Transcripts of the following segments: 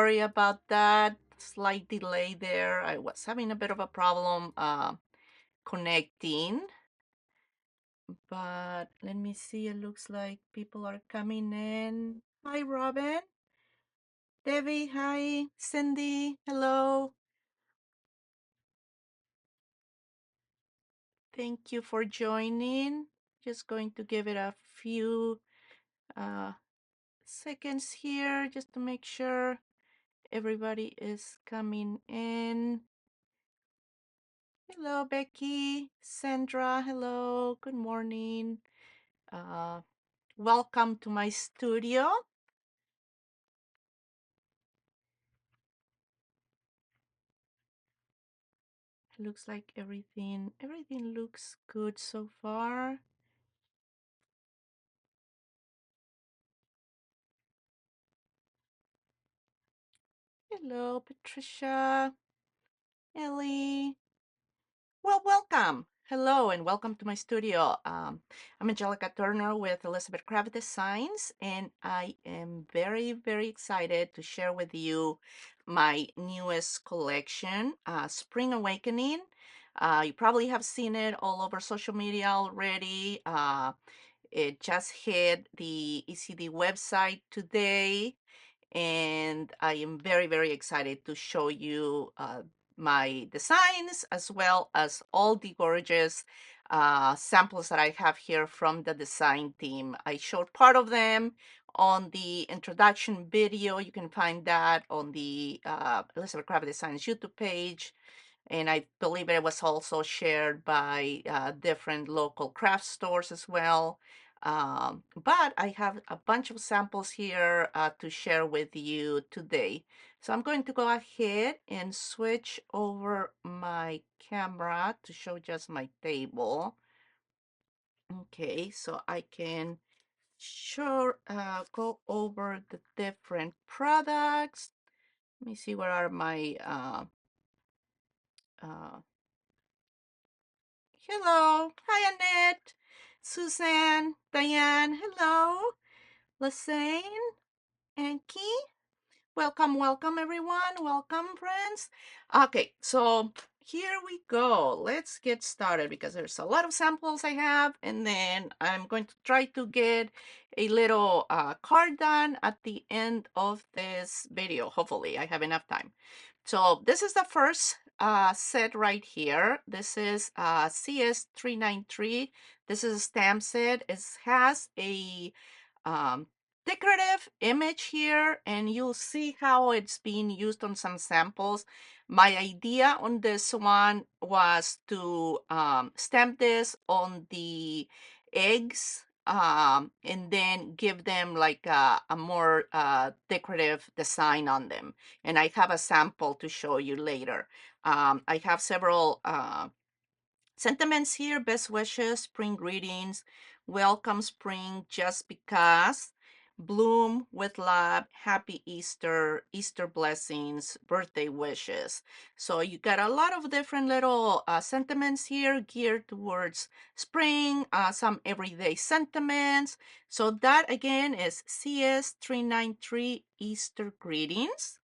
sorry about that. Slight delay there. I was having a bit of a problem connecting, but let me see. It looks like people are coming in. Hi, Robin. Debbie, hi. Cindy, hello. Thank you for joining. Just going to give it a few uh, seconds here just to make sure everybody is coming in. Hello, Becky, Sandra, hello, good morning. Uh, Welcome to my studio. Looks like everything looks good so far. Hello, Patricia, Ellie. Well, welcome. Hello, and welcome to my studio. I'm Angelica Turner with Elizabeth Craft Designs, and I am very, very excited to share with you my newest collection, Spring Awakening. You probably have seen it all over social media already. It just hit the ECD website today, and I am very, very excited to show you my designs as well as all the gorgeous samples that I have here from the design team. I showed part of them on the introduction video. You can find that on the Elizabeth Craft Designs YouTube page. And I believe it was also shared by different local craft stores as well. But I have a bunch of samples here to share with you today. So I'm going to go ahead and switch over my camera to show just my table. Okay, so I can go over the different products. Let me see, where are my uh, hello. Hi, Annette. Suzanne. Diane. Hello. Lassane. Anki. Welcome, welcome, everyone. Welcome, friends. Okay, so here we go. Let's get started because there's a lot of samples I have, and then I'm going to try to get a little card done at the end of this video. Hopefully, I have enough time. So this is the first set right here. This is CS393. This is a stamp set. It has a um, decorative image here, and you'll see how it's being used on some samples. My idea on this one was to stamp this on the eggs, and then give them like a more decorative design on them. And I have a sample to show you later. I have several sentiments here: best wishes, spring greetings, welcome spring, just because, bloom with love, happy Easter, Easter blessings, birthday wishes. So you got a lot of different little sentiments here geared towards spring, some everyday sentiments. So that again is CS393 Easter greetings.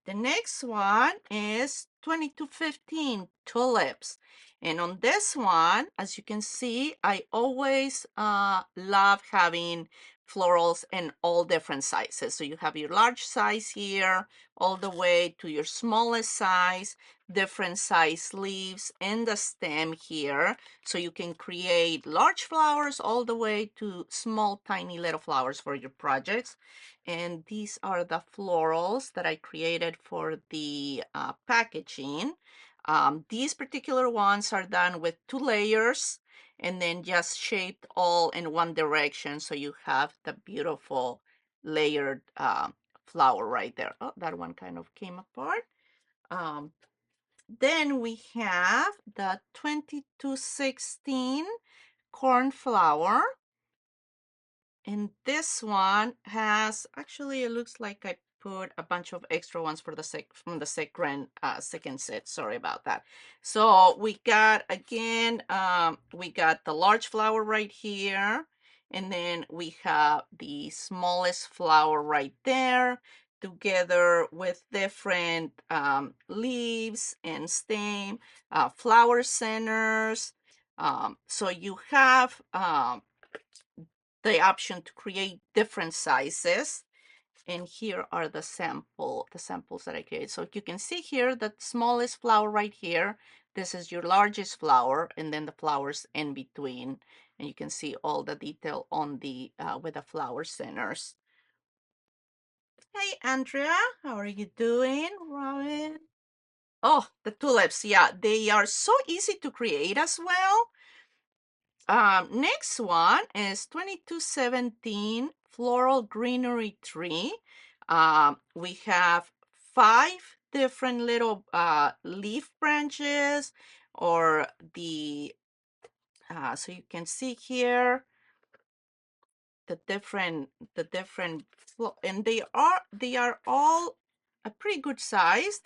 The next one is 2215 tulips. And on this one, as you can see, I always love having florals in all different sizes. So you have your large size here, all the way to your smallest size, different size leaves in the stem here. So you can create large flowers all the way to small, tiny little flowers for your projects. And these are the florals that I created for the packaging. These particular ones are done with 2 layers and then just shaped all in one direction. So you have the beautiful layered flower right there. Oh, that one kind of came apart. Then we have the 2216 cornflower. And this one has, actually, it looks like I put a bunch of extra ones for the from the second set. Sorry about that. So we got, again, we got the large flower right here. And then we have the smallest flower right there. together with different leaves and stem, flower centers. So you have the option to create different sizes. And here are the samples that I created. So you can see here the smallest flower right here. This is your largest flower, and then the flowers in between. And you can see all the detail on the with the flower centers. Hey, Andrea, how are you doing? Robin? Oh, the tulips. Yeah, they are so easy to create as well. Next one is 2217 Floral Greenery Tree. We have 5 different little leaf branches, or the, so you can see here the different and they are all a pretty good size.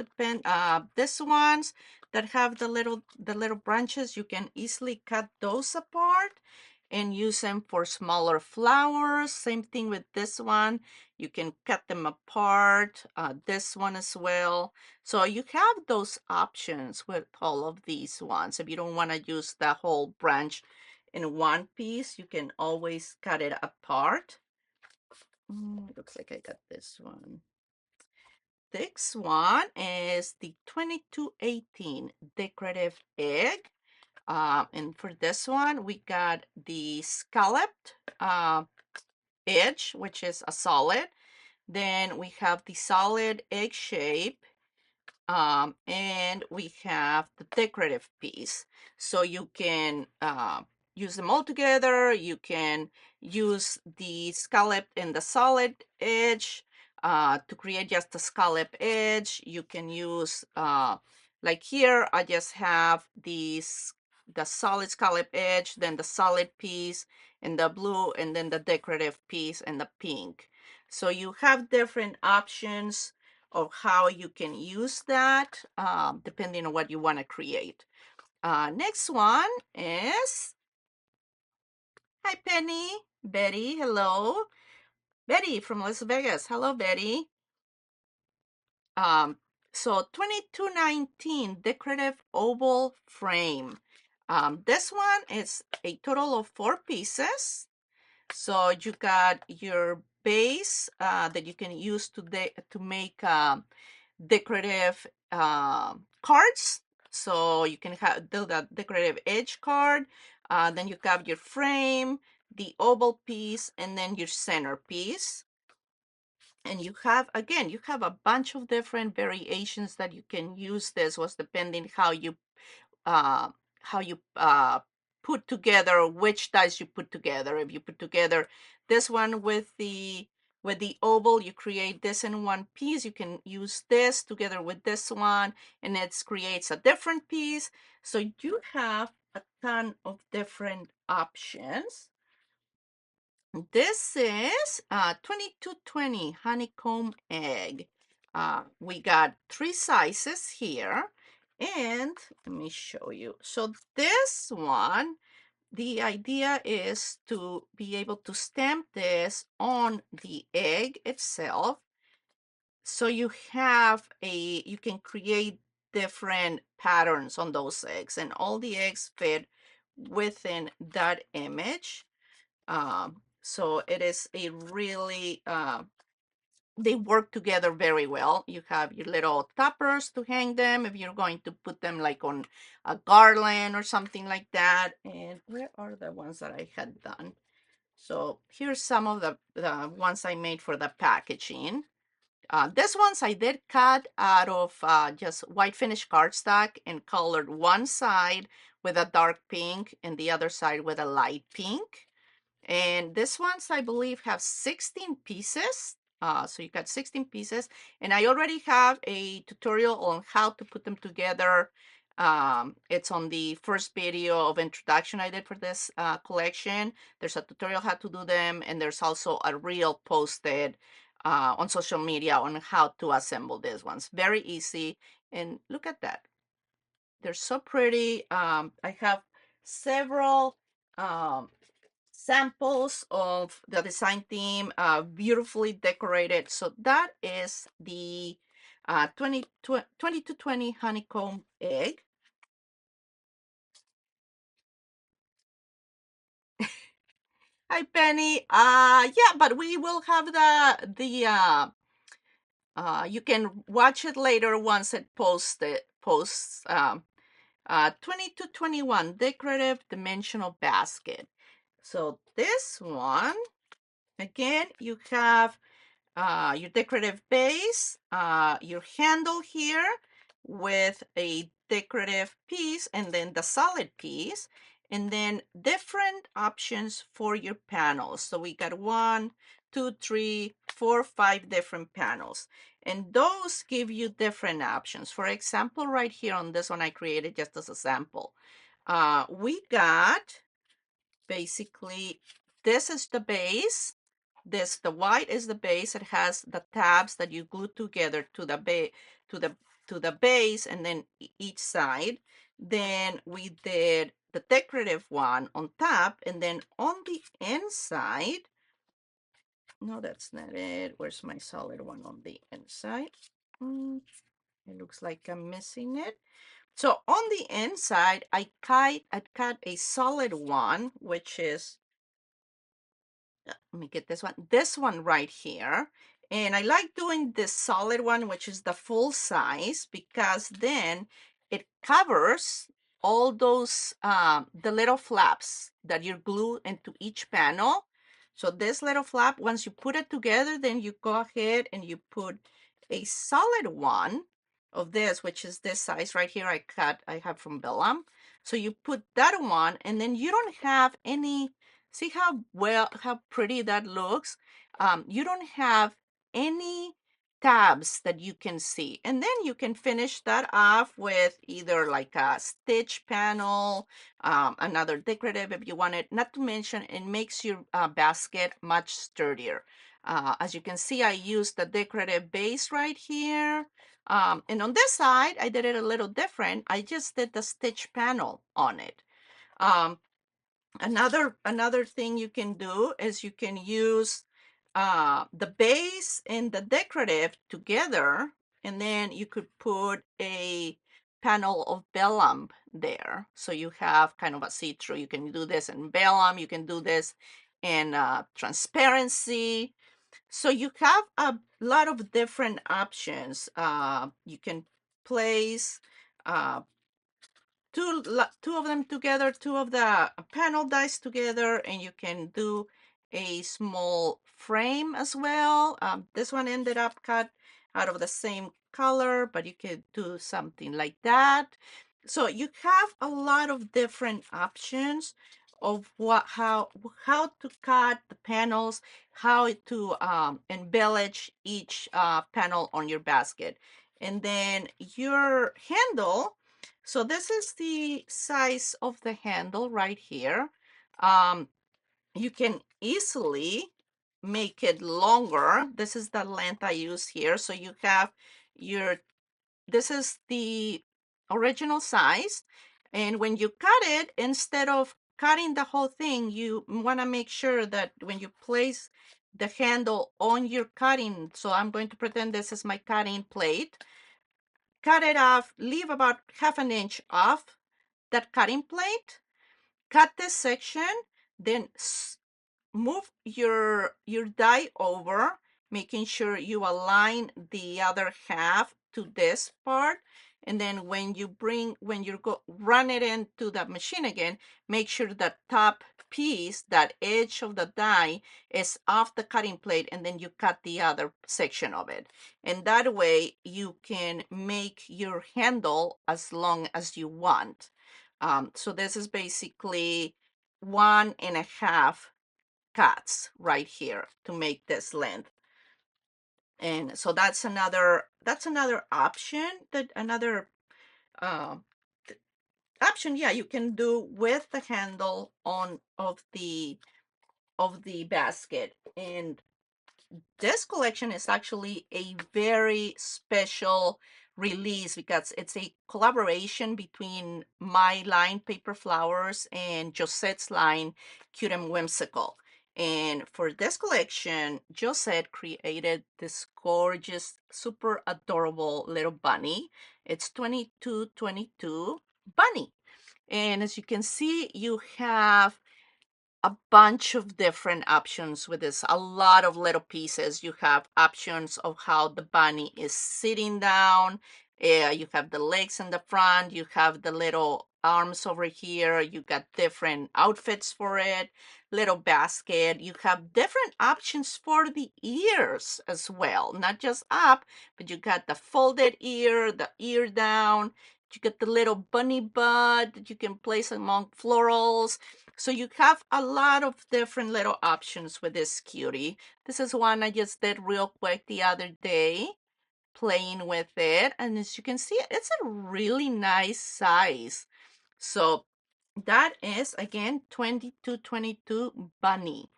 This ones that have the little branches, you can easily cut those apart and use them for smaller flowers. Same thing with this one, you can cut them apart. This one as well. So you have those options with all of these ones. If you don't want to use the whole branch in one piece, you can always cut it apart. Looks like I got this one. This one is the 2218 decorative egg. And for this one, we got the scalloped edge, which is a solid. Then we have the solid egg shape, and we have the decorative piece. So you can use them all together. You can use the scallop and the solid edge to create just a scallop edge. You can use, like here, I just have the solid scallop edge, then the solid piece, and the blue, and then the decorative piece and the pink. So you have different options of how you can use that, depending on what you want to create. Next one is, hi Penny, Betty, hello. Betty from Las Vegas, hello Betty. So 2219 decorative oval frame. This one is a total of 4 pieces. So you got your base that you can use to make decorative cards. So you can do that decorative edge card. Then you have your frame, the oval piece, and then your center piece. And you have a bunch of different variations that you can use. This was depending uh, how you put together, which dice you put together. If you put together this one with the oval, you create this in one piece. You can use this together with this one, and it creates a different piece. So you have a ton of different options. This is 2220 honeycomb egg. We got 3 sizes here, and let me show you. So this one, the idea is to be able to stamp this on the egg itself. So you can create different patterns on those eggs, and all the eggs fit within that image. So it is a really, they work together very well. You have your little toppers to hang them if you're going to put them like on a garland or something like that. And where are the ones that I had done? So here's some of the ones I made for the packaging. These ones I did cut out of just white finish cardstock and colored one side with a dark pink and the other side with a light pink. And this ones, I believe, have 16 pieces. So you got 16 pieces. And I already have a tutorial on how to put them together. It's on the first video of introduction I did for this collection. There's a tutorial how to do them. And there's also a reel posted on social media on how to assemble these ones. Very easy. And look at that. They're so pretty. I have several samples of the design theme, beautifully decorated. So that is the 2220 honeycomb egg. Hi, Penny. Yeah, but we will have you can watch it later once it posts 2221 decorative dimensional basket. So this one, again, you have your decorative base, your handle here with a decorative piece, and then the solid piece, and then different options for your panels. So we got 1, 2, 3, 4, 5 different panels, and those give you different options. For example, right here on this one I created just as a sample. We got basically, this is the base. The white is the base. It has the tabs that you glue together to the base, and then each side. Then we did the decorative one on top, and then on the inside, no, that's not it. Where's my solid one on the inside? It looks like I'm missing it. So on the inside, I cut a solid one, which is, let me get this one right here. And I like doing this solid one, which is the full size, because then it covers all those, the little flaps that you glue into each panel. So this little flap, once you put it together, then you go ahead and you put a solid one of this, which is this size right here. I have from Bellam. So you put that one, and then you don't have any. See how pretty that looks? You don't have any tabs that you can see. And then you can finish that off with either like a stitch panel, another decorative if you want it. Not to mention, it makes your basket much sturdier. As you can see, I used the decorative base right here. And on this side, I did it a little different. I just did the stitch panel on it. Um, another thing you can do is you can use the base and the decorative together, and then you could put a panel of vellum there, so you have kind of a see-through. You can do this in vellum, you can do this in transparency, so you have a lot of different options. You can place uh, two of them together, two of the panel dies together, and you can do a small frame as well. This one ended up cut out of the same color, but you could do something like that. So you have a lot of different options of how to cut the panels, how to embellish each panel on your basket. And then your handle, so this is the size of the handle right here. You can easily make it longer. This is the length I use here. So you have this is the original size. And when you cut it, instead of cutting the whole thing, you want to make sure that when you place the handle on your cutting, so I'm going to pretend this is my cutting plate, cut it off, leave about 1/2 inch off that cutting plate, cut this section, then move your die over, making sure you align the other half to this part. And then when you go run it into the machine again, make sure the top piece, that edge of the die, is off the cutting plate, and then you cut the other section of it. And that way you can make your handle as long as you want. So this is basically 1.5 cuts right here to make this length. And so that's another option, another uh, option, yeah, you can do with the handle on of the basket. And this collection is actually a very special release because it's a collaboration between my line Paper Flowers and Joset's line Cute and Whimsical. And for this collection, Joset created this gorgeous, super adorable little bunny. It's 2222 bunny. And as you can see, you have a bunch of different options with this, a lot of little pieces. You have options of how the bunny is sitting down. You have the legs in the front. You have the little arms over here. You got different outfits for it, little basket. You have different options for the ears as well, not just up, but you got the folded ear, the ear down. You get the little bunny bud that you can place among florals. So you have a lot of different little options with this cutie. This is one I just did real quick the other day, playing with it. And as you can see, it's a really nice size. So that is, again, 2222 bunny.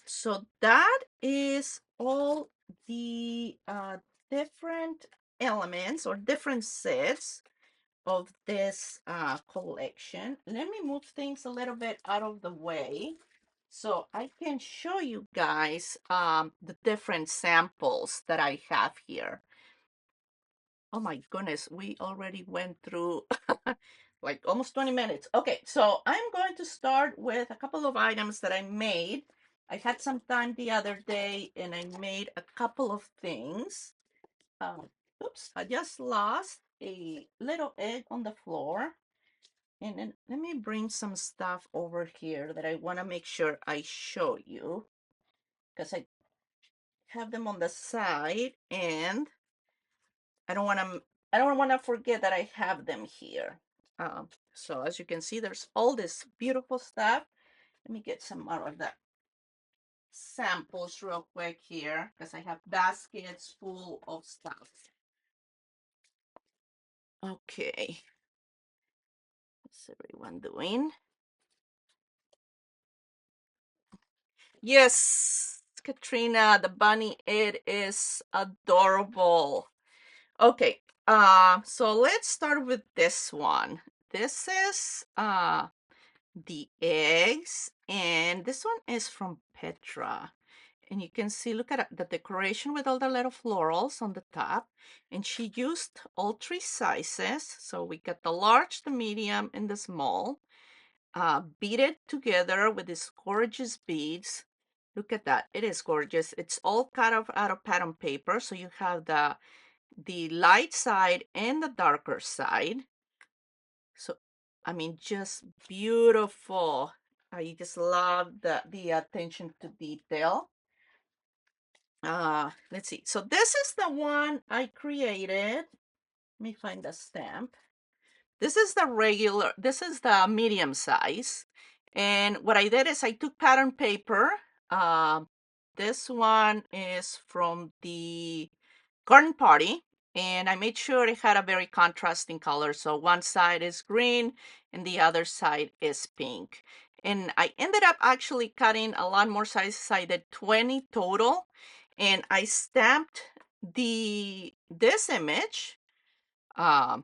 So that is all the different elements or different sets of this collection. Let me move things a little bit out of the way so I can show you guys the different samples that I have here. Oh my goodness, we already went through like almost 20 minutes. Okay, so I'm going to start with a couple of items that I made. I had some time the other day and I made a couple of things. Oops, I just lost a little egg on the floor. And then let me bring some stuff over here that I want to make sure I show you because I have them on the side and I don't want to forget that I have them here. So as you can see, there's all this beautiful stuff. Let me get some more of the samples real quick here because I have baskets full of stuff. Okay. What's everyone doing? Yes, Katrina, the bunny, it is adorable. Okay, so let's start with this one. This is the eggs, and this one is from Petra. And you can see, look at the decoration with all the little florals on the top. And she used all three sizes. So we got the large, the medium, and the small. Beat it together with these gorgeous beads. Look at that. It is gorgeous. It's all cut off out of pattern paper. So you have the light side and the darker side. So, I mean, just beautiful. I just love the attention to detail. Let's see. So this is the one I created. Let me find the stamp. This is this is the medium size. And what I did is I took pattern paper. This one is from the garden party. And I made sure it had a very contrasting color. So one side is green and the other side is pink. And I ended up actually cutting a lot more sizes. I did 20 total. And I stamped this image. Die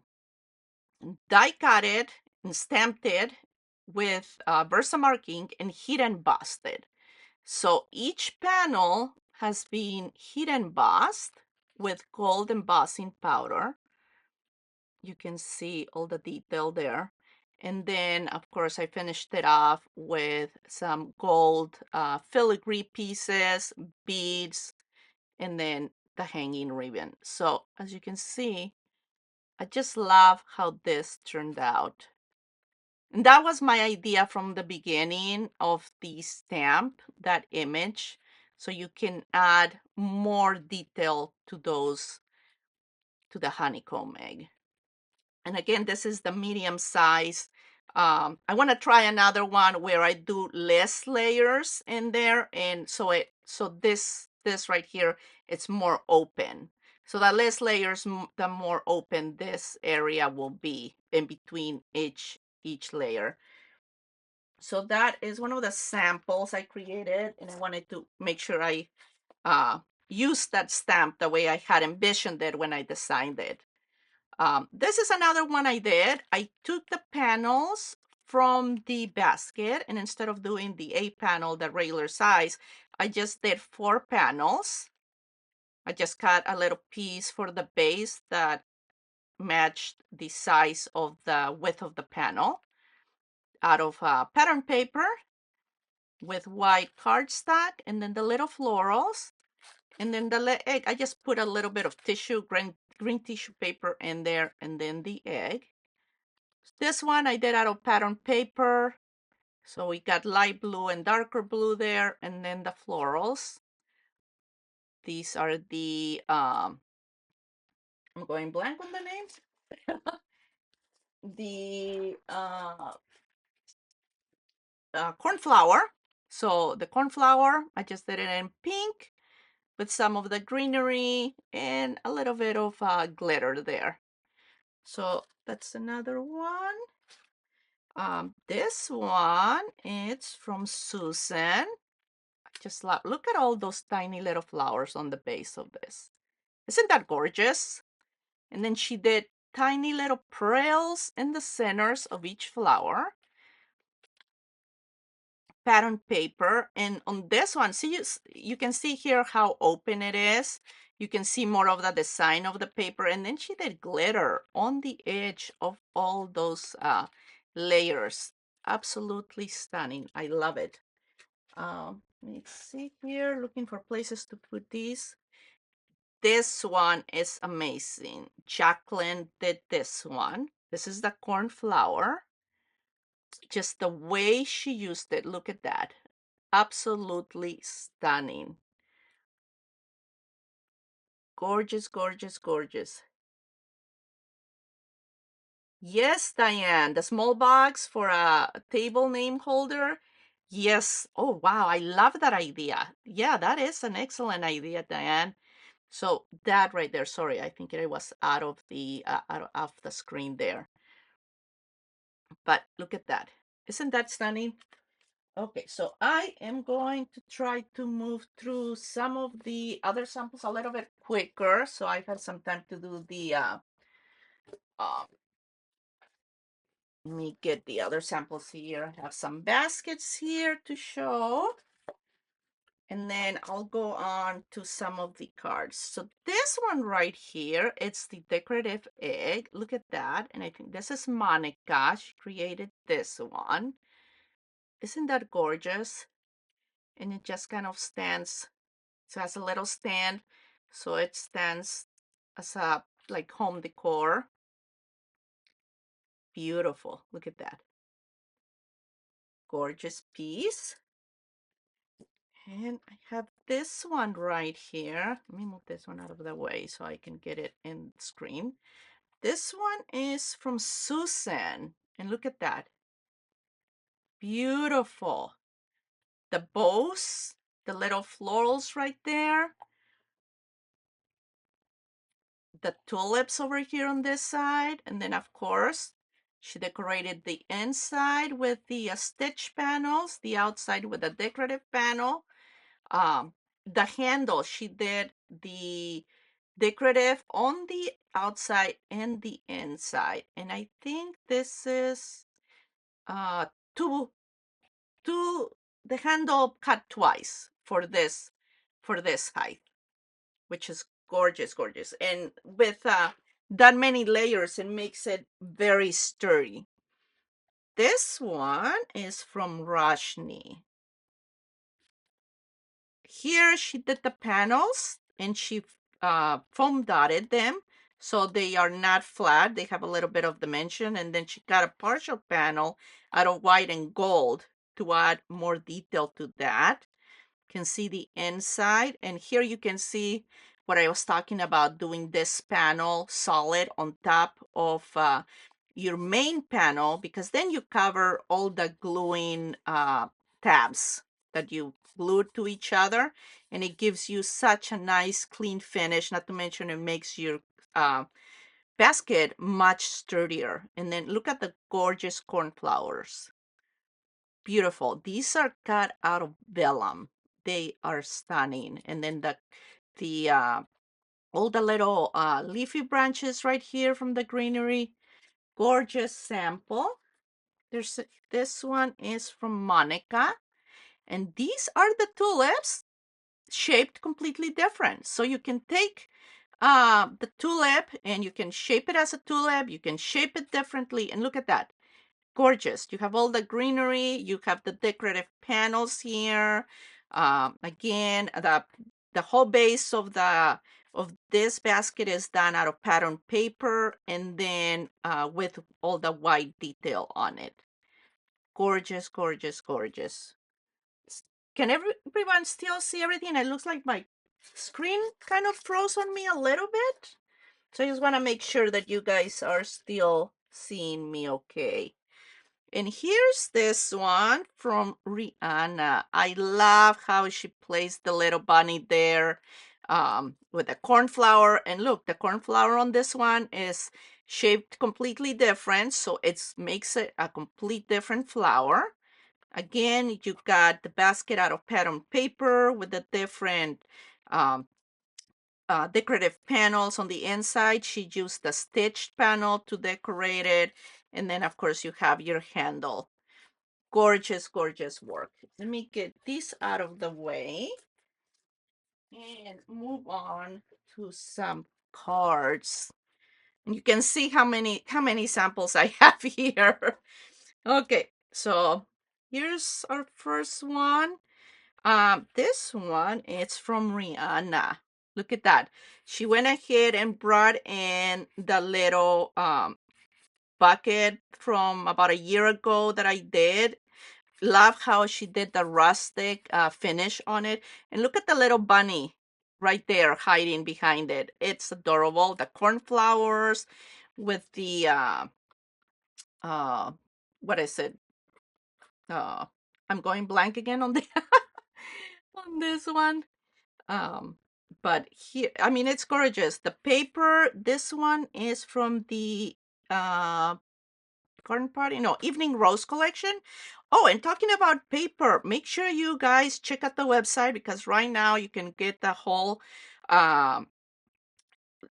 cut it and stamped it with Versamark ink and heat embossed it. So each panel has been heat embossed with gold embossing powder. You can see all the detail there. And then, of course, I finished it off with some gold filigree pieces, beads, and then the hanging ribbon. So as you can see, I just love how this turned out. And that was my idea from the beginning of the stamp, that image. So you can add more detail to the honeycomb egg. And again, this is the medium size. I want to try another one where I do less layers in there. And so this right here, it's more open. So the less layers, the more open this area will be in between each layer. So that is one of the samples I created, and I wanted to make sure I use that stamp the way I had envisioned it when I designed it. This is another one I did. I took the panels from the basket, and instead of doing the 8 panel, the regular size, I just did 4 panels. I just cut a little piece for the base that matched the size of the width of the panel out of pattern paper with white cardstock, and then the little florals, and then the egg. I just put a little bit of tissue, green tissue paper in there, and then the egg. This one I did out of pattern paper. So we got light blue and darker blue there, and then the florals. These are the, I'm going blank on the names. The cornflower. So the cornflower, I just did it in pink with some of the greenery and a little bit of glitter there. So that's another one. This one, it's from Susan. Just look at all those tiny little flowers on the base of this. Isn't that gorgeous? And then she did tiny little pearls in the centers of each flower. Pattern paper, and on this one, see, you can see here how open it is. You can see more of the design of the paper, and then she did glitter on the edge of all those layers. Absolutely stunning. I love it. Let's see here, looking for places to put these. This one is amazing. Jacqueline did this one. This is the cornflower. Just the way she used it, look at that. Absolutely stunning. Gorgeous, gorgeous, gorgeous. Yes, Diane, the small box for a table name holder. Yes. Oh, wow. I love that idea. Yeah, that is an excellent idea, Diane. So that right there, sorry, I think it was out of the screen there. But look at that. Isn't that stunning? Okay, so I am going to try to move through some of the other samples a little bit quicker, so I've had some time to do the, let me get the other samples here. I have some baskets here to show, and then I'll go on to some of the cards. So this one right here, it's the decorative egg. Look at that, and I think this is Monica. She created this one. Isn't that gorgeous? And it just kind of stands. So it has a little stand, so it stands as a like home decor. Beautiful. Look at that. Gorgeous piece. And I have this one right here. Let me move this one out of the way so I can get it in screen. This one is from Susan. And look at that. Beautiful. The bows, the little florals right there. The tulips over here on this side, and then of course she decorated the inside with the stitch panels, the outside with a decorative panel. The handle, she did the decorative on the outside and the inside, and I think this is uh two the handle cut twice for this height, which is gorgeous, gorgeous. And with that many layers, it makes it very sturdy. This one is from Rashni. Here she did the panels and she foam dotted them so they are not flat. They have a little bit of dimension, and then she got a partial panel out of white and gold to add more detail to that. Can see the inside, and here you can see what I was talking about, doing this panel solid on top of your main panel, because then you cover all the gluing tabs that you glued to each other, and it gives you such a nice clean finish. Not to mention it makes your basket much sturdier. And then look at the gorgeous cornflowers. Beautiful. These are cut out of vellum. They are stunning. And then the all the little leafy branches right here from the greenery. Gorgeous sample. There's this one is from Monica, and these are the tulips shaped completely different. So you can take the tulip and you can shape it as a tulip. You can shape it differently, and look at that. Gorgeous. You have all the greenery. You have the decorative panels here. Again, the whole base of this basket is done out of pattern paper, and then with all the white detail on it. Gorgeous, gorgeous, gorgeous. Can everyone still see everything? It looks like my screen kind of froze on me a little bit. So I just want to make sure that you guys are still seeing me okay. And here's this one from Rihanna. I love how she placed the little bunny there with the cornflower. And look, the cornflower on this one is shaped completely different. So it makes it a complete different flower. Again, you got the basket out of pattern paper with the different decorative panels on the inside. She used the stitched panel to decorate it. And then, of course, you have your handle. Gorgeous, gorgeous work. Let me get this out of the way and move on to some cards. And you can see how many samples I have here. Okay, so here's our first one. This one is from Rihanna. Look at that. She went ahead and brought in the little bucket from about a year ago that I did. Love how she did the rustic finish on it. And look at the little bunny right there hiding behind it. It's adorable. The cornflowers with the what is it? I'm going blank again on the on this one. But here, I mean, it's gorgeous. The paper, this one is from the garden party, no, evening rose collection. Oh, and talking about paper, make sure you guys check out the website, because right now you can get the whole um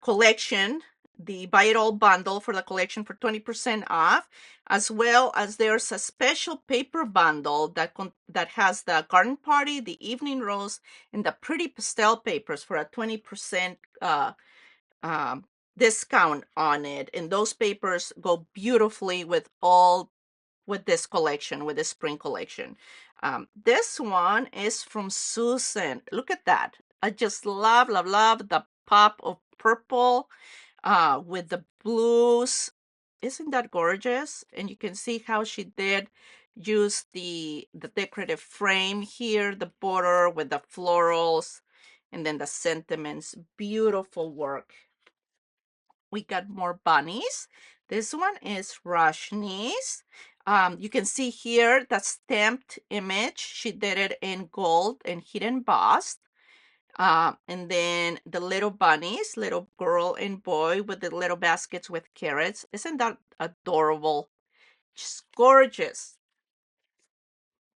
collection, the buy it all bundle for the collection for 20% off, as well as there's a special paper bundle that has the garden party, the evening rose, and the pretty pastel papers for a 20% um, discount on it. And those papers go beautifully with this collection, with the spring collection. This one is from Susan. Look at that. I just love, love, love the pop of purple with the blues. Isn't that gorgeous? And you can see how she did use the decorative frame here, the border with the florals, and then the sentiments. Beautiful work. We got more bunnies. This one is Rashni's. You can see here the stamped image. She did it in gold and hidden embossed. And then the little bunnies, little girl and boy with the little baskets with carrots. Isn't that adorable? Just gorgeous.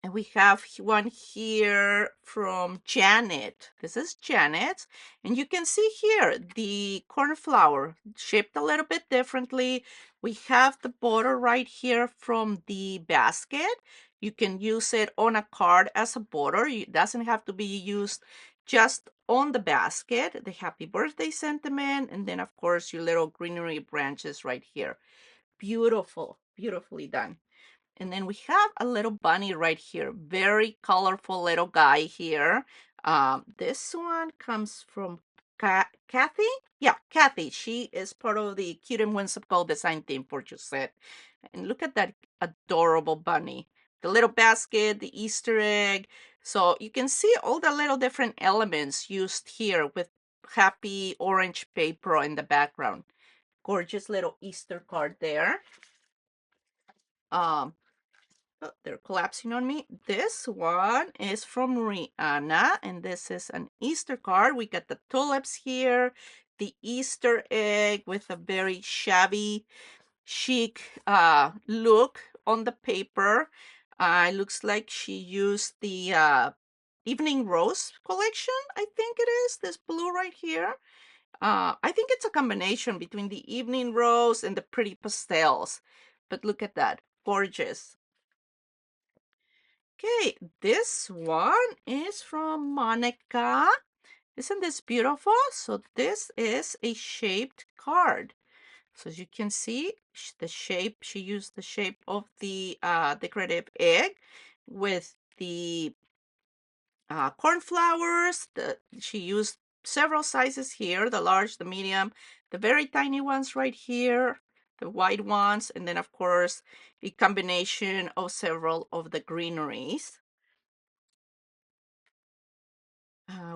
And we have one here from Janet. This is Janet. And you can see here the cornflower shaped a little bit differently. We have the border right here from the basket. You can use it on a card as a border. It doesn't have to be used just on the basket. The happy birthday sentiment. And then, of course, your little greenery branches right here. Beautiful, beautifully done. And then we have a little bunny right here. Very colorful little guy here. This one comes from Kathy. Yeah, Kathy. She is part of the Cute and Whimsical design team for Joset. And look at that adorable bunny. The little basket, the Easter egg. So you can see all the little different elements used here with happy orange paper in the background. Gorgeous little Easter card there. Um, Oh, they're collapsing on me. This one is from Rihanna, and this is an Easter card. We got the tulips here, the Easter egg with a very shabby, chic look on the paper. It looks like she used the Evening Rose collection, I think it is, this blue right here. I think it's a combination between the Evening Rose and the pretty pastels. But look at that, gorgeous. Okay, this one is from Monica. Isn't this beautiful? So this is a shaped card. So as you can see, the shape, she used the shape of the decorative egg with the cornflowers. She used several sizes here, the large, the medium, the very tiny ones right here, the white ones, and then of course a combination of several of the greeneries.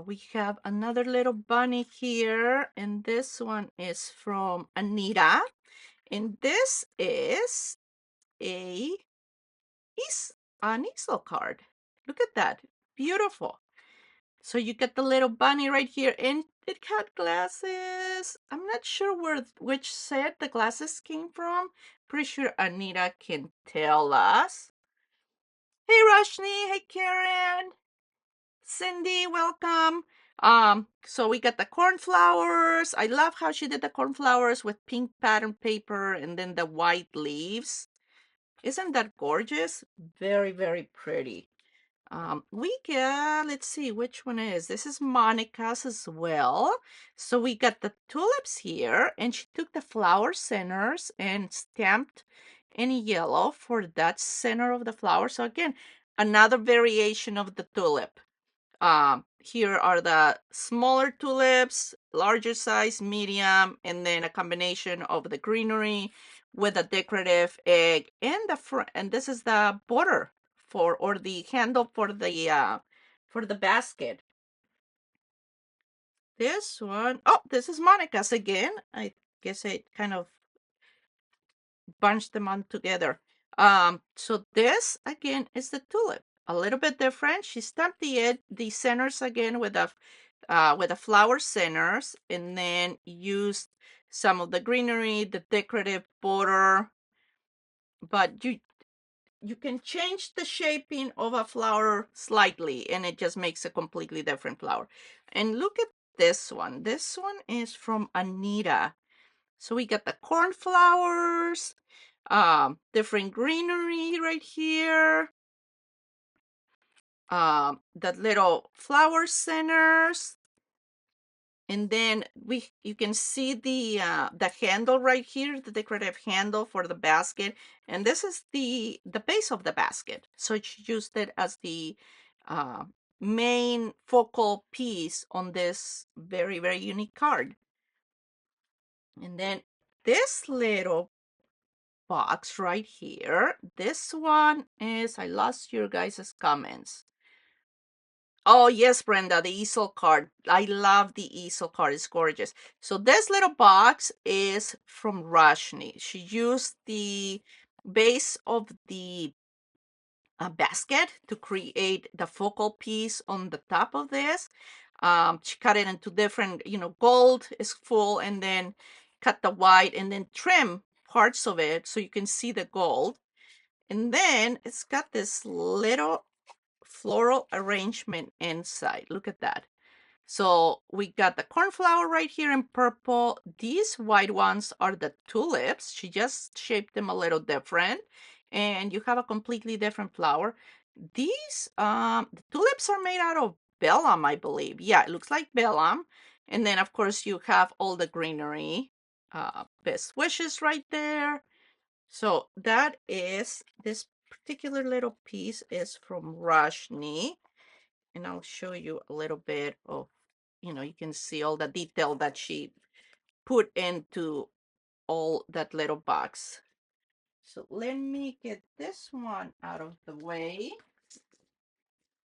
We have another little bunny here, and this one is from Anita. And this is a an easel card. Look at that, beautiful. So you get the little bunny right here, and it had glasses. I'm not sure which set the glasses came from. Pretty sure Anita can tell us. Hey Roshni, hey Karen, Cindy, welcome. So we got the cornflowers. I love how she did the cornflowers with pink pattern paper and then the white leaves. Isn't that gorgeous? Very, very pretty. We get, let's see, which one is this? Is Monica's as well. So we got the tulips here, and she took the flower centers and stamped in yellow for that center of the flower. So again, another variation of the tulip. Here are the smaller tulips, larger size, medium, and then a combination of the greenery with a decorative egg and the front. And this is the border for, or the handle for the basket. This one, oh, this is Monica's again. I guess I kind of bunched them on together. So this again is the tulip, a little bit different. She stamped the centers again with the flower centers, and then used some of the greenery, the decorative border. But you can change the shaping of a flower slightly, and it just makes a completely different flower. And look at this one. This one is from Anita. So we got the cornflowers, different greenery right here, that little flower centers, and then you can see the handle right here, the decorative handle for the basket, and this is the base of the basket. So she used it as the uh, main focal piece on this very, very unique card. And then this little box right here. This one is, I lost your guys' comments. Oh, yes, Brenda, the easel card. I love the easel card. It's gorgeous. So this little box is from Rashni. She used the base of the basket to create the focal piece on the top of this. She cut it into different, gold is full, and then cut the white and then trim parts of it so you can see the gold. And then it's got this little floral arrangement inside. Look at that. So we got the cornflower right here in purple. These white ones are the tulips. She just shaped them a little different. And you have a completely different flower. These the tulips are made out of vellum, I believe. Yeah, it looks like vellum. And then of course you have all the greenery. Best wishes right there. So that is, this particular little piece is from Rashni, and I'll show you a little bit of, you can see all the detail that she put into all that little box. So let me get this one out of the way.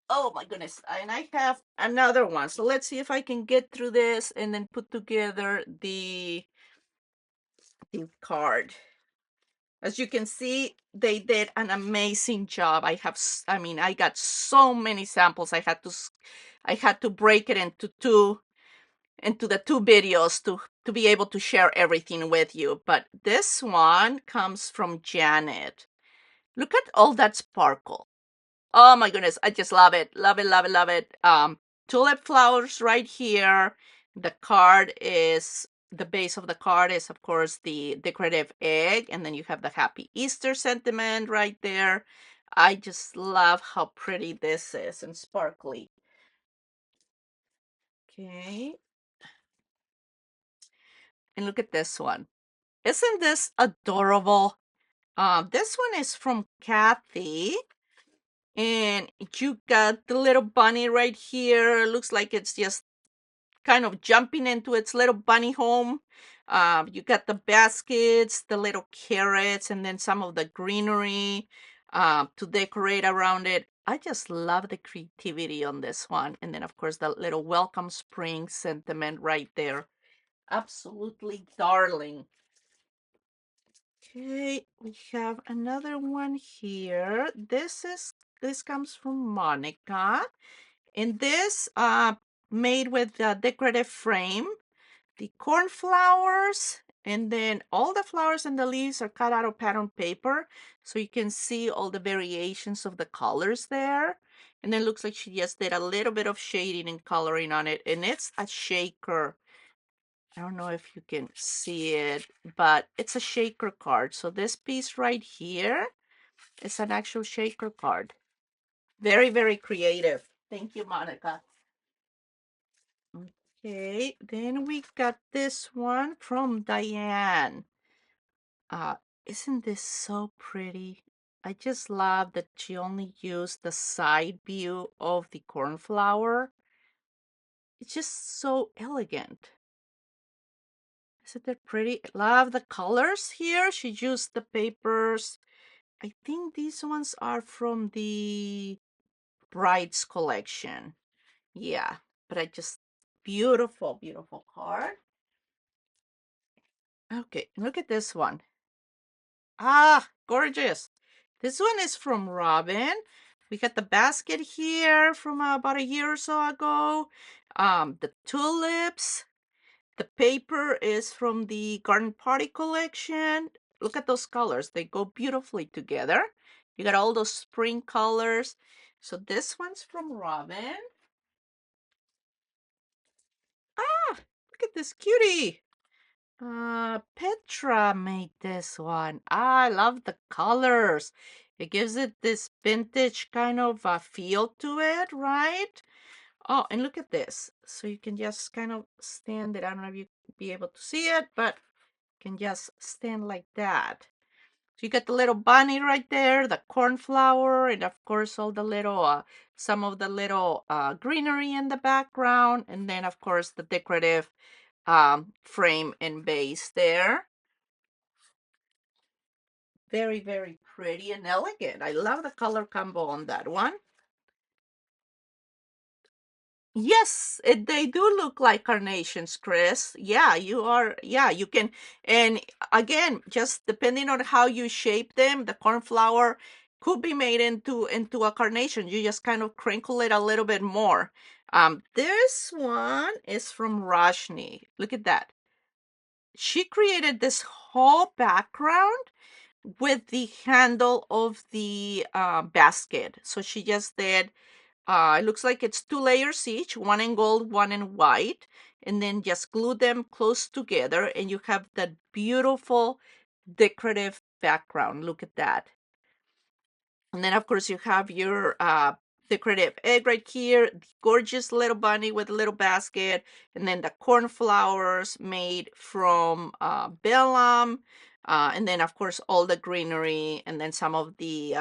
Oh my goodness, and I have another one. So let's see if I can get through this and then put together the card. As you can see, they did an amazing job. I got so many samples. I had to break it into the two videos to be able to share everything with you. But this one comes from Janet. Look at all that sparkle. Oh my goodness, I just love it. Love it, love it, love it. Tulip flowers right here. The card is, the base of the card is, of course, the decorative egg, and then you have the Happy Easter sentiment right there. I just love how pretty this is and sparkly. Okay. And look at this one. Isn't this adorable? This one is from Kathy. And you got the little bunny right here. Looks like it's just kind of jumping into its little bunny home. You got the baskets, the little carrots, and then some of the greenery to decorate around it. I just love the creativity on this one. And then, of course, the little welcome spring sentiment right there. Absolutely darling. Okay, we have another one here. This comes from Monica. And this made with the decorative frame, the cornflowers, and then all the flowers and the leaves are cut out of pattern paper. So you can see all the variations of the colors there. And then it looks like she just did a little bit of shading and coloring on it. And it's a shaker. I don't know if you can see it, but it's a shaker card. So this piece right here is an actual shaker card. Very, very creative. Thank you, Monica. Okay, then we got this one from Diane. Uh, isn't this so pretty? I just love that she only used the side view of the cornflower. It's just so elegant. Isn't that pretty? Love the colors here. She used the papers. I think these ones are from the Brides collection. Yeah, but I just, beautiful, beautiful card. Okay, look at this one. Ah, gorgeous. This one is from Robin. We got the basket here from about a year or so ago. The tulips. The paper is from the Garden Party collection. Look at those colors. They go beautifully together. You got all those spring colors. So this one's from Robin. Ah, look at this cutie. Petra made this one. I love the colors. It gives it this vintage kind of feel to it, right? Oh, and look at this. So you can just kind of stand it. I don't know if you be able to see it, but you can just stand like that. So you got the little bunny right there, the cornflower, and of course all the little, some of the little greenery in the background, and then of course the decorative frame and base there. Very, very pretty and elegant. I love the color combo on that one. Yes, they do look like carnations, Chris. Yeah, you are. Yeah, you can. And again, just depending on how you shape them, the cornflower could be made into a carnation. You just kind of crinkle it a little bit more. This one is from Rashni. Look at that. She created this whole background with the handle of the basket. So she just did, it looks like it's 2 layers each, one in gold, one in white, and then just glue them close together and you have that beautiful decorative background. Look at that. And then of course you have your decorative egg right here, the gorgeous little bunny with a little basket, and then the cornflowers made from vellum, and then of course all the greenery, and then some of the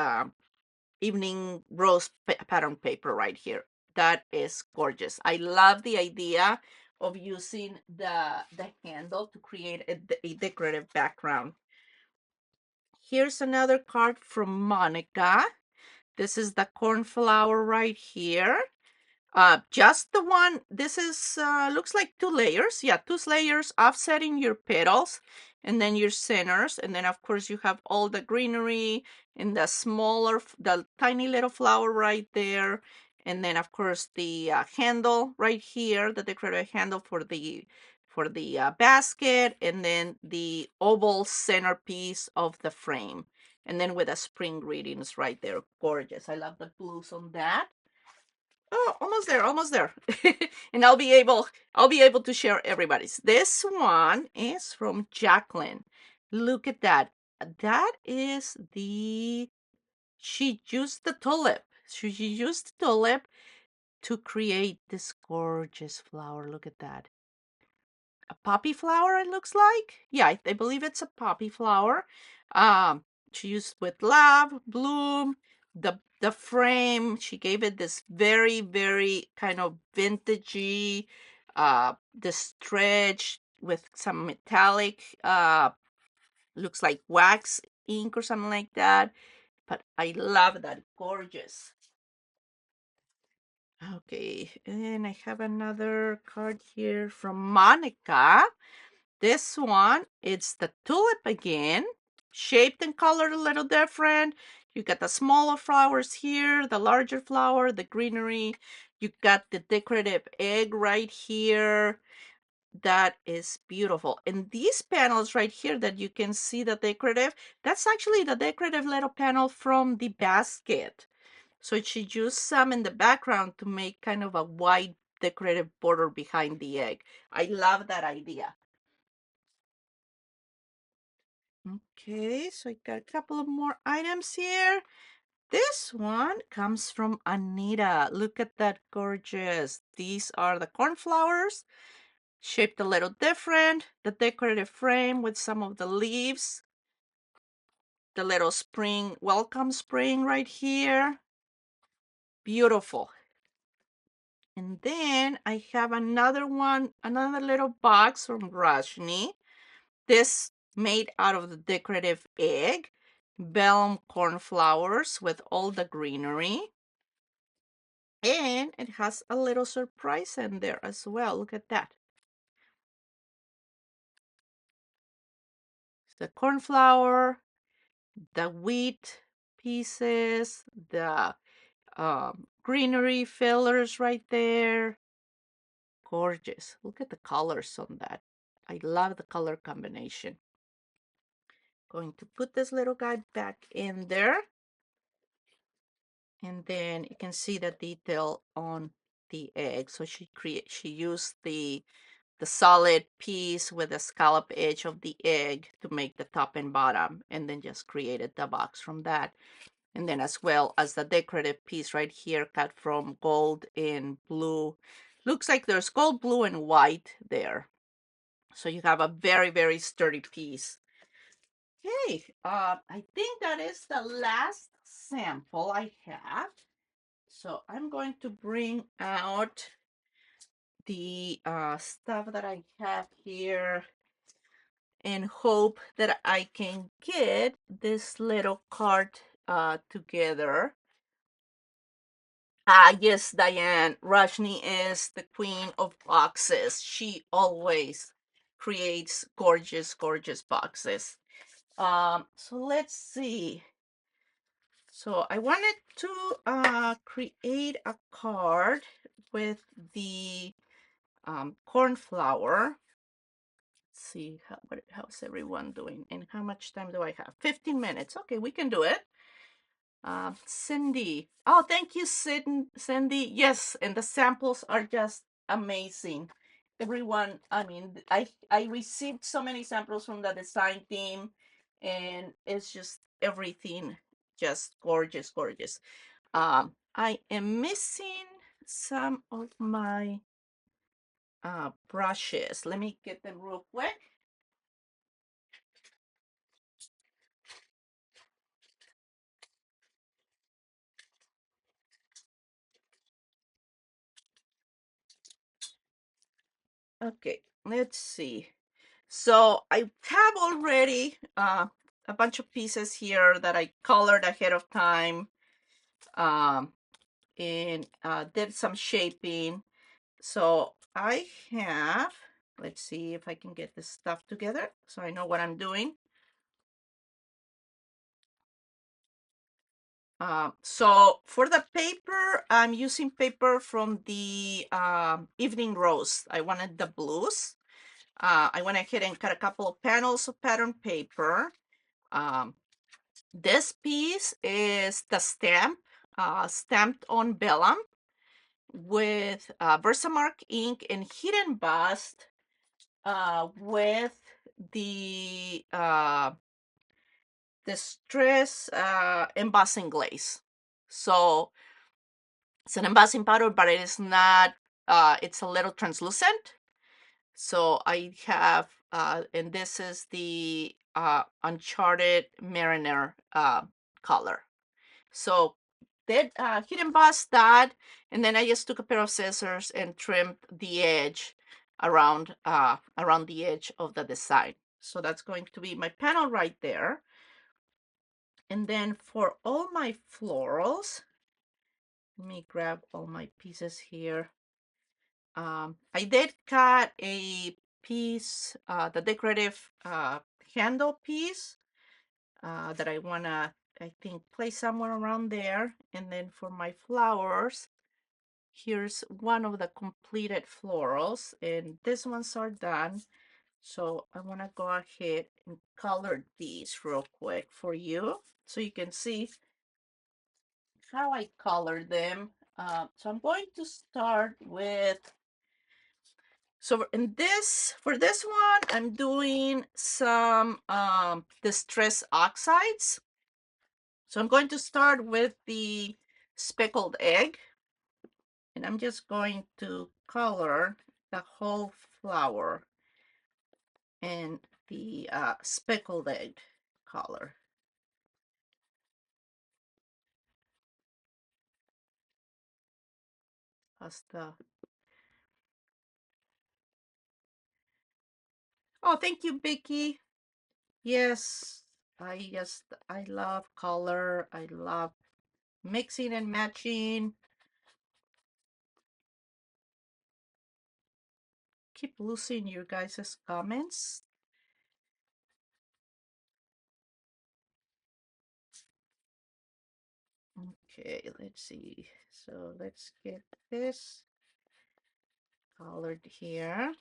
evening rose pattern paper right here. That is gorgeous. I love the idea of using the handle to create a decorative background. Here's another card from Monica. This is the cornflower right here. Just the one. This is looks like 2 layers. Yeah, 2 layers offsetting your petals and then your centers. And then of course you have all the greenery and the smaller, the tiny little flower right there. And then of course the handle right here, the decorative handle for the basket, and then the oval centerpiece of the frame. And then with the spring greetings right there. Gorgeous. I love the blues on that. Oh, almost there, almost there. And I'll be able to share everybody's. This one is from Jacqueline. Look at that. That is she used the tulip. She used the tulip to create this gorgeous flower. Look at that. A poppy flower, it looks like. Yeah, I believe it's a poppy flower. Um, she used with love, bloom, the frame. She gave it this very, very kind of vintagey, the stretch with some metallic, looks like wax ink or something like that. But I love that. Gorgeous. Okay, and I have another card here from Monica. This one, it's the tulip again, shaped and colored a little different. You got the smaller flowers here, the larger flower, the greenery. You got the decorative egg right here. That is beautiful. And these panels right here that you can see the decorative, that's actually the decorative little panel from the basket. So she used some in the background to make kind of a white decorative border behind the egg. I love that idea. Okay, so I got a couple of more items here. This one comes from Anita. Look at that, gorgeous. These are the cornflowers, shaped a little different. The decorative frame with some of the leaves. The little spring, welcome spring right here. Beautiful. And then I have another one, another little box from Rashni. This made out of the decorative egg, vellum cornflowers with all the greenery. And it has a little surprise in there as well. Look at that. The cornflower, the wheat pieces, the greenery fillers right there. Gorgeous. Look at the colors on that. I love the color combination. Going to put this little guy back in there. And then you can see the detail on the egg. So she used the solid piece with the scallop edge of the egg to make the top and bottom, and then just created the box from that. And then as well as the decorative piece right here, cut from gold and blue. Looks like there's gold, blue, and white there. So you have a very, very sturdy piece. Okay, I think that is the last sample I have. So I'm going to bring out the stuff that I have here and hope that I can get this little card together. Ah, yes, Diane. Rajni is the queen of boxes. She always creates gorgeous, gorgeous boxes. So let's see. So I wanted to create a card with the cornflower. Let's see how's everyone doing and how much time do I have? 15 minutes. Okay, we can do it. Cindy. Oh, thank you, Cindy. Yes, and the samples are just amazing. Everyone, I mean, I received so many samples from the design team, and it's just everything just gorgeous, gorgeous. I am missing some of my brushes. Let me get them real quick. Okay, let's see. So I have already a bunch of pieces here that I colored ahead of time, and did some shaping. So I have, let's see if I can get this stuff together so I know what I'm doing. So for the paper, I'm using paper from the Evening Rose. I wanted the blues. I went ahead and cut a couple of panels of pattern paper. Um, This piece is the stamp, stamped on vellum with Versamark ink and heat embossed with the distress embossing glaze. So it's an embossing powder, but it is not, it's a little translucent. So I have, and this is the Uncharted Mariner color. So did heat emboss that, and then I just took a pair of scissors and trimmed the edge around around the edge of the design. So that's going to be my panel right there. And then for all my florals, let me grab all my pieces here. I did cut a piece, the decorative handle piece that I wanna, I think, place somewhere around there. And then for my flowers, here's one of the completed florals, and these ones are done. So I wanna go ahead and color these real quick for you so you can see how I color them. So I'm going to start with, so in this, for this one, I'm doing some distress oxides. So I'm going to start with the speckled egg, and I'm just going to color the whole flower in the speckled egg color. Pasta. Oh, thank you, Vicky. Yes, I love color. I love mixing and matching. Keep losing your guys' comments. Okay, let's see. So let's get this colored here.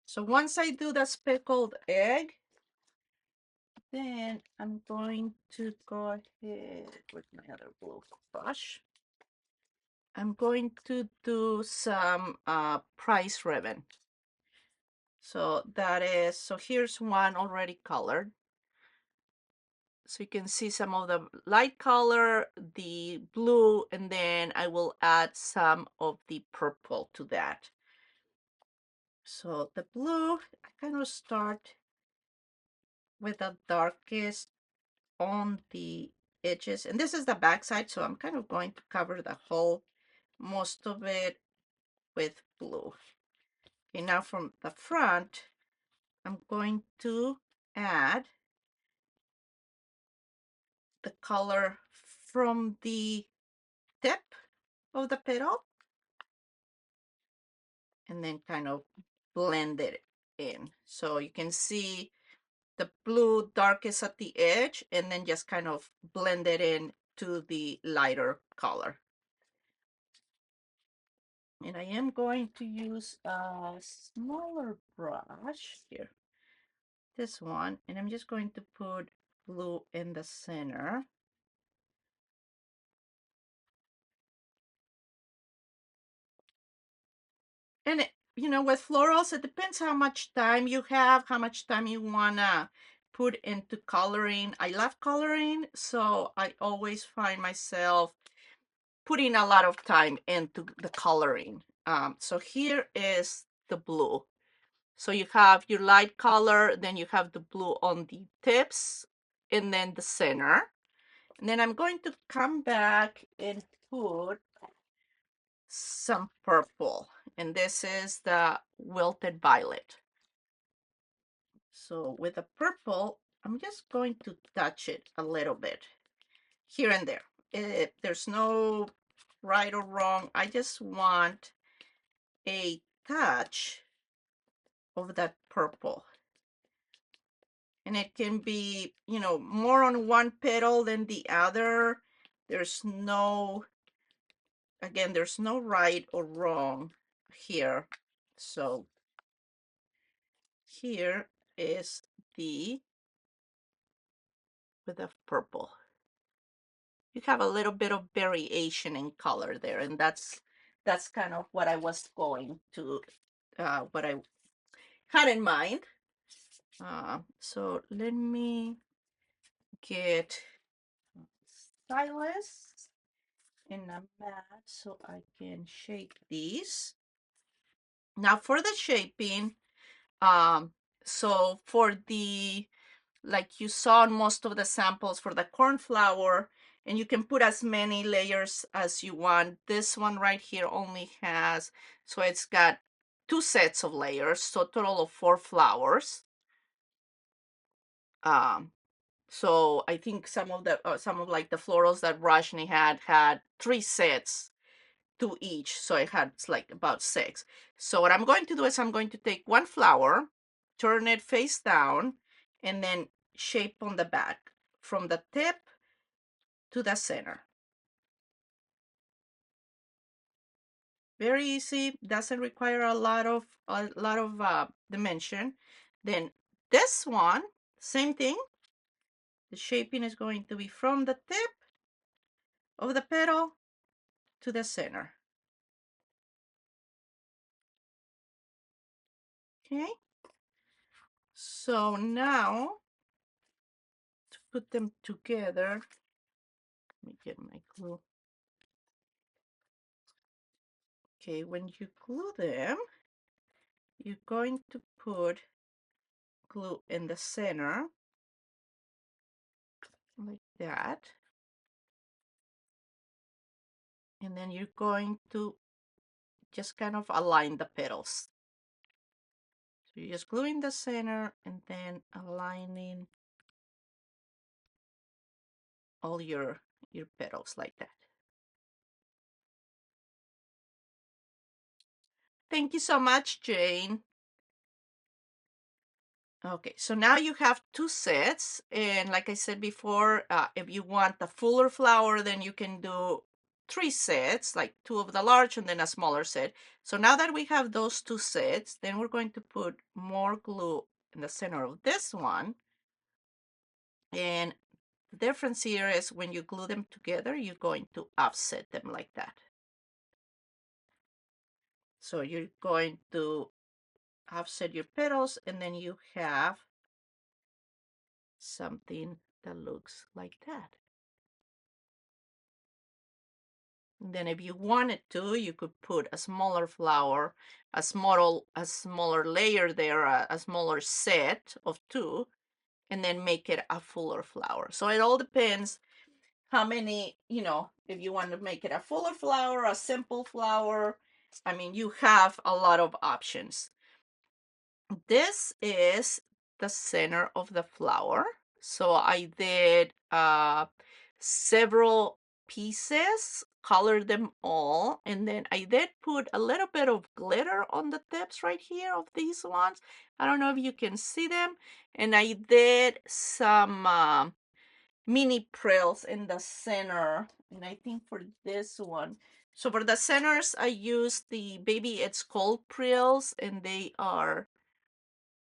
So once I do the speckled egg, then I'm going to go ahead with my other blue brush. I'm going to do some price ribbon. So that is, so here's one already colored. So you can see some of the light color, the blue, and then I will add some of the purple to that. So the blue, I kind of start with the darkest on the edges, and this is the back side, so I'm kind of going to cover the whole, most of it with blue. Okay, now from the front, I'm going to add the color from the tip of the petal and then kind of blend it in. So you can see the blue darkest at the edge and then just kind of blend it in to the lighter color. And I am going to use a smaller brush here, this one, and I'm just going to put blue in the center. And you know, with florals, it depends how much time you have, how much time you wanna put into coloring. I love coloring, so I always find myself putting a lot of time into the coloring. So here is the blue. So you have your light color, then you have the blue on the tips, and then the center. And then I'm going to come back and put some purple. And this is the wilted violet. So with the purple, I'm just going to touch it a little bit here and there. There's no right or wrong. I just want a touch of that purple. And it can be, you know, more on one petal than the other. There's no, again, there's no right or wrong here. So here is the, with the purple. You have a little bit of variation in color there, and that's kind of what I was going to, what I had in mind. So let me get stylus and a mat so I can shape these. Now for the shaping, so for the, like you saw in most of the samples for the corn flour, and you can put as many layers as you want. This one right here only has, so it's got 2 sets of layers, so total of 4 flours. So I think some of like the florals that Rajni had 3 sets, 2 each, so it's like about 6. So what I'm going to do is I'm going to take 1 flower, turn it face down, and then shape on the back from the tip to the center. Very easy, doesn't require a lot of dimension. Then this one, same thing. The shaping is going to be from the tip of the petal to the center. Okay. So now to put them together, let me get my glue. Okay, when you glue them, you're going to put glue in the center like that. And then you're going to just kind of align the petals. So you're just gluing the center and then aligning all your petals like that. Thank you so much, Jane. Okay, so now you have 2 sets, and like I said before, if you want a fuller flower, then you can do 3 sets, like 2 of the large and then a smaller set. So now that we have those 2 sets, then we're going to put more glue in the center of this one. And the difference here is when you glue them together, you're going to offset them like that. So you're going to offset your petals, and then you have something that looks like that. And then if you wanted to, you could put a smaller flower, a smaller layer there, a smaller set of 2, and then make it a fuller flower. So it all depends how many, if you want to make it a fuller flower, a simple flower. I mean, you have a lot of options. This is the center of the flower. So I did several pieces, colored them all, and then I did put a little bit of glitter on the tips right here of these ones. I don't know if you can see them. And I did some mini prills in the center, and I think for this one, so for the centers I used the Baby It's Cold prills, and they are,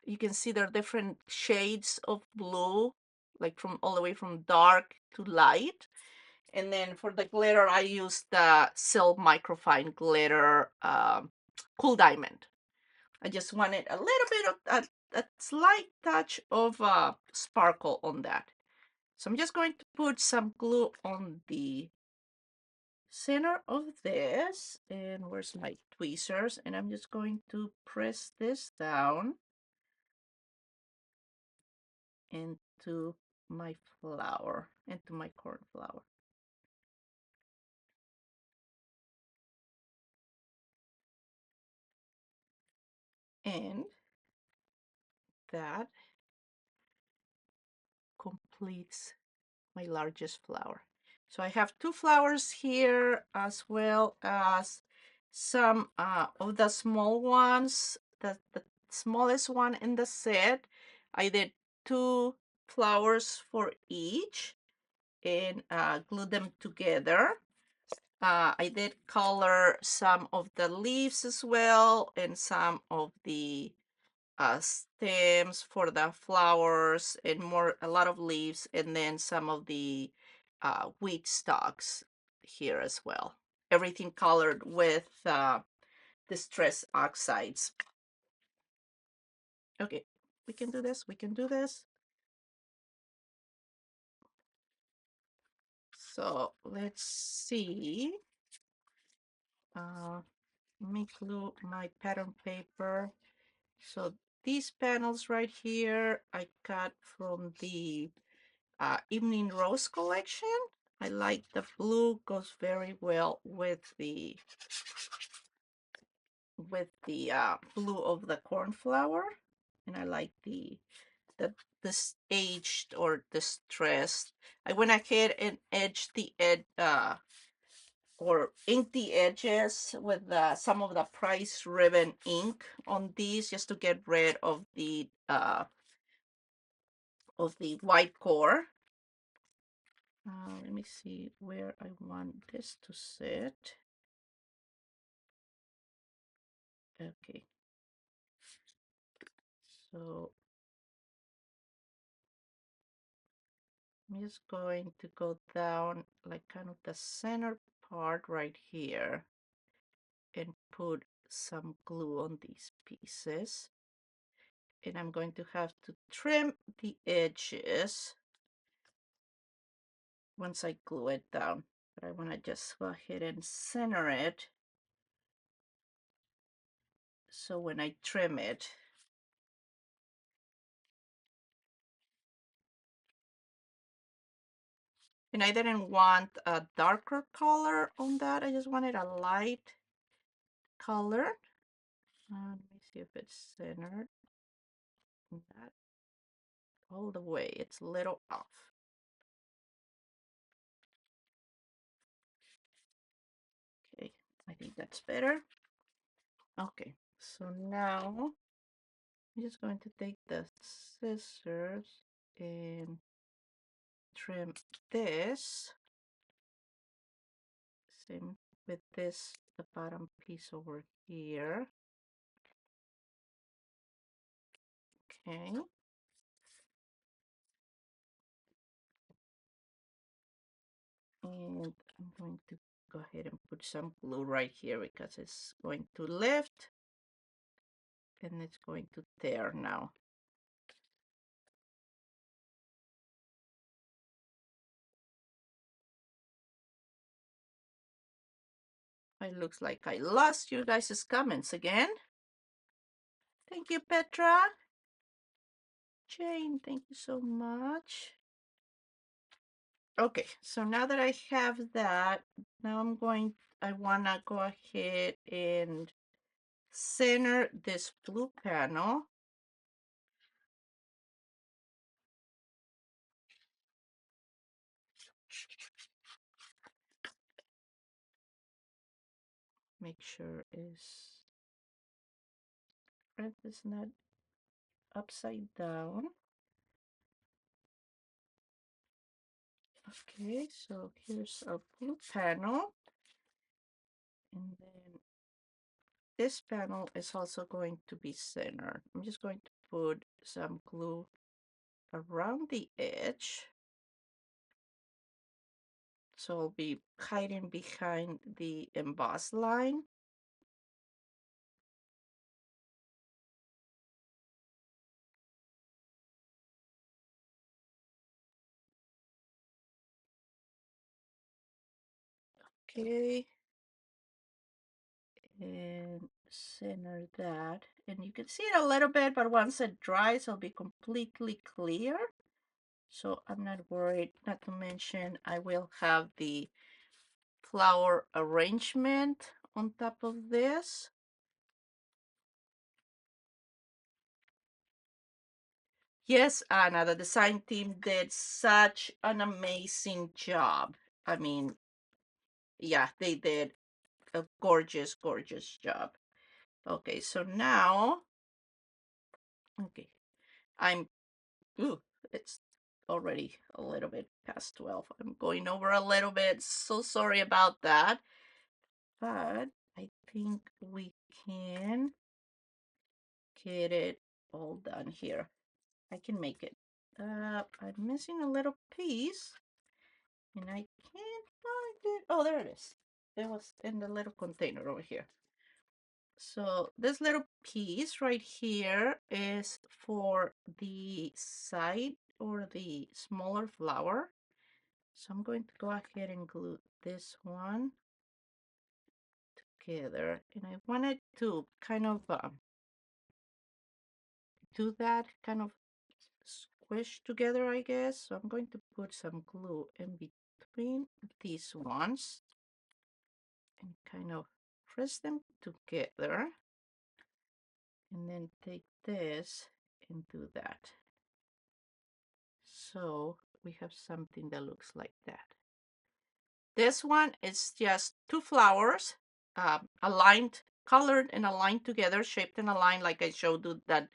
you can see there are different shades of blue, like from all the way from dark to light. And then for the glitter, I used the Silk Microfine Glitter Cool Diamond. I just wanted a little bit of a slight touch of sparkle on that. So I'm just going to put some glue on the center of this. And where's my tweezers? And I'm just going to press this down into my flower, into my corn flower. And that completes my largest flower. So I have 2 flowers here, as well as some of the small ones. The smallest one in the set, I did 2 flowers for each and glued them together. I did color some of the leaves as well, and some of the stems for the flowers and a lot of leaves, and then some of the wheat stalks here as well. Everything colored with distress oxides. Okay, we can do this. We can do this. So let's see. Let me glue my pattern paper. So these panels right here, I cut from the Evening Rose collection. I like the blue, goes very well with the blue of the cornflower, and I like this aged or distressed. I went ahead and edged the or ink the edges with some of the price ribbon ink on these, just to get rid of the white core. Let me see where I want this to sit. Okay, so I'm just going to go down like kind of the center part right here and put some glue on these pieces. And I'm going to have to trim the edges once I glue it down. But I want to just go ahead and center it, so when I trim it, and I didn't want a darker color on that, I just wanted a light color. Let me see if it's centered. Not all the way, it's a little off. Okay, I think that's better. Okay, so now I'm just going to take the scissors and trim this. Same with this, the bottom piece over here. Okay. And I'm going to go ahead and put some glue right here because it's going to lift and it's going to tear now. It looks like I lost you guys' comments again. Thank you, Petra. Jane, thank you so much. Okay, so now that I have that, now I want to go ahead and center this blue panel. Make sure it's not upside down. Okay, so here's our blue panel. And then this panel is also going to be centered. I'm just going to put some glue around the edge. So I'll be hiding behind the embossed line. Okay. And center that. And you can see it a little bit, but once it dries, it'll be completely clear. So I'm not worried. Not to mention, I will have the flower arrangement on top of this. Yes, Anna, the design team did such an amazing job. I mean, yeah, they did a gorgeous, gorgeous job. Okay, so now, okay, ooh, it's already a little bit past 12. I'm going over a little bit. So sorry about that. But I think we can get it all done here. I can make it. I'm missing a little piece and I can't find it. Oh, there it is. It was in the little container over here. So this little piece right here is for the side or the smaller flower. So I'm going to go ahead and glue this one together. And I wanted to kind of do that kind of squish together, I guess. So I'm going to put some glue in between these ones and kind of press them together. And then take this and do that. So we have something that looks like that. This one is just two flowers aligned, colored and aligned together, shaped in a line like I showed you that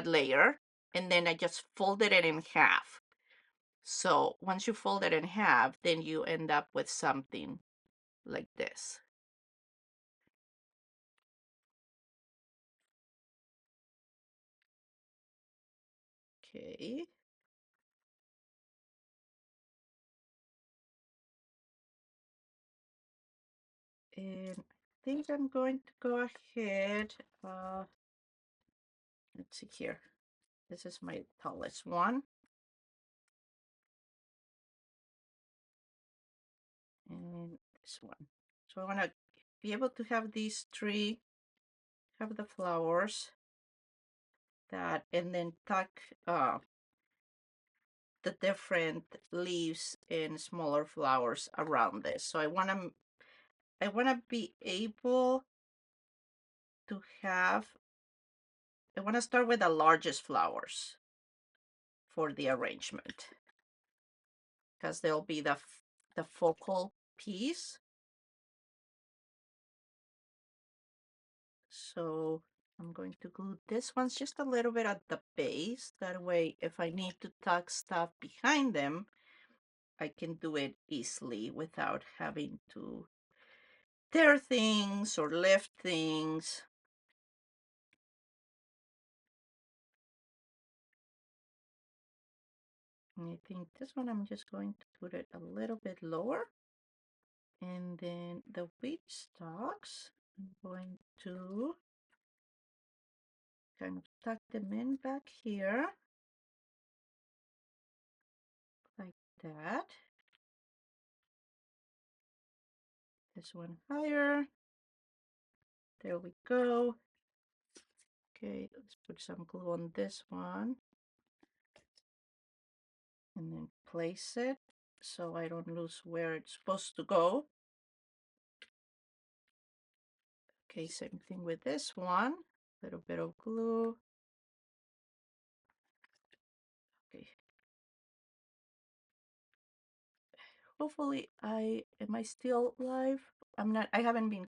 layer. And then I just folded it in half. So once you fold it in half, then you end up with something like this. Okay. And I think I'm going to go ahead. Let's see here. This is my tallest one. And this one. So I want to be able to have these three, have the flowers that, and then tuck the different leaves and smaller flowers around this. So I want to be able to have, I want to start with the largest flowers for the arrangement because they'll be the focal piece. So I'm going to glue this one's just a little bit at the base. That way, if I need to tuck stuff behind them, I can do it easily without having to tear things or lift things. And I think this one I'm just going to put it a little bit lower. And then the wheat stalks, I'm going to kind of tuck them in back here like that. This one higher. There we go. Okay, let's put some glue on this one and then place it so I don't lose where it's supposed to go. Okay, same thing with this one. A little bit of glue. Okay. Hopefully am I still live? I'm not, I haven't been.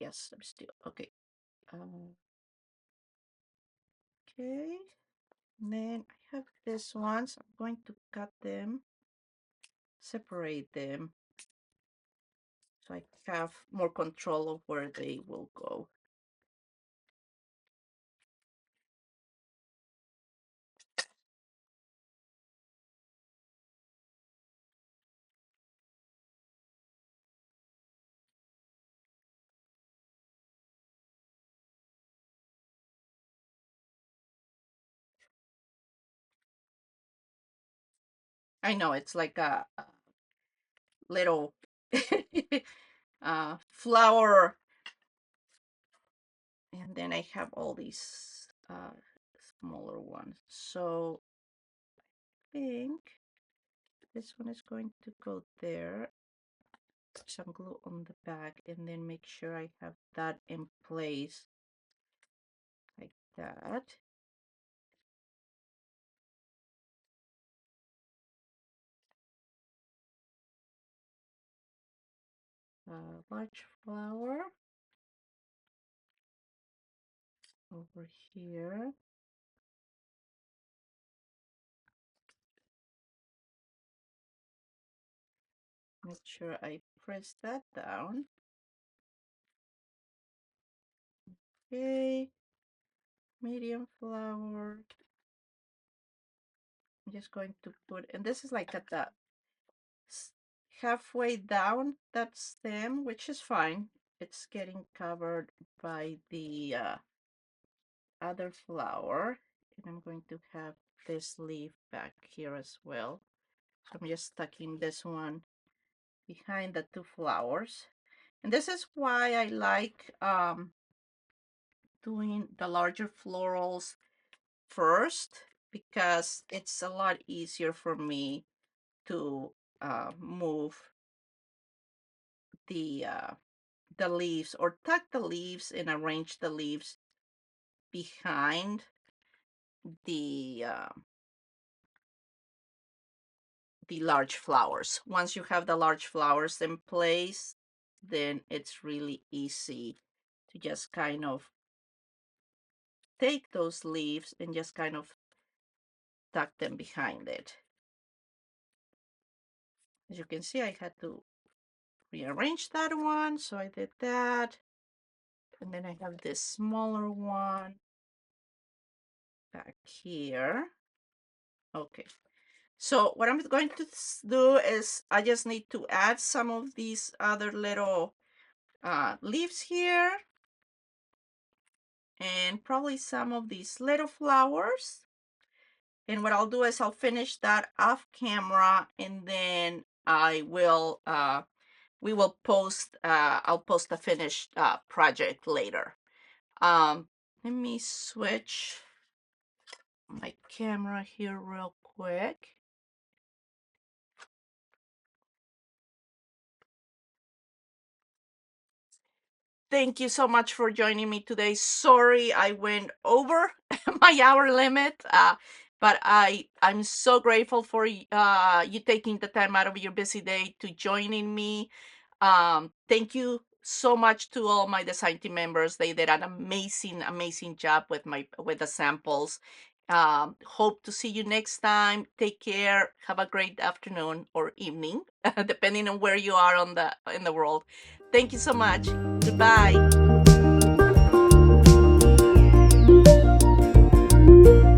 Yes, I'm still, okay. Okay, and then I have this one, so I'm going to cut them, separate them, so I have more control of where they will go. I know it's like a little flower, and then I have all these smaller ones. So I think this one is going to go there. Put some glue on the back and then make sure I have that in place like that. Large flower over here. Make sure I press that down. Okay, medium flower. I'm just going to put, and this is like at the halfway down that stem, which is fine. It's getting covered by the other flower. And I'm going to have this leaf back here as well. So I'm just tucking this one behind the two flowers. And this is why I like doing the larger florals first, because it's a lot easier for me to move the leaves, or tuck the leaves and arrange the leaves behind the large flowers. Once you have the large flowers in place, then it's really easy to just kind of take those leaves and just kind of tuck them behind it. As you can see, I had to rearrange that one, so I did that. And then I have this smaller one back here. Okay, so what I'm going to do is I just need to add some of these other little leaves here, and probably some of these little flowers. And what I'll do is I'll finish that off camera, and then we will post, I'll post the finished project later. Let me switch my camera here real quick. Thank you so much for joining me today. Sorry I went over my hour limit, but I'm so grateful for you taking the time out of your busy day to joining me. Thank you so much to all my design team members. They did an amazing job with the samples. Hope to see you next time. Take care. Have a great afternoon or evening, depending on where you are in the world. Thank you so much. Goodbye.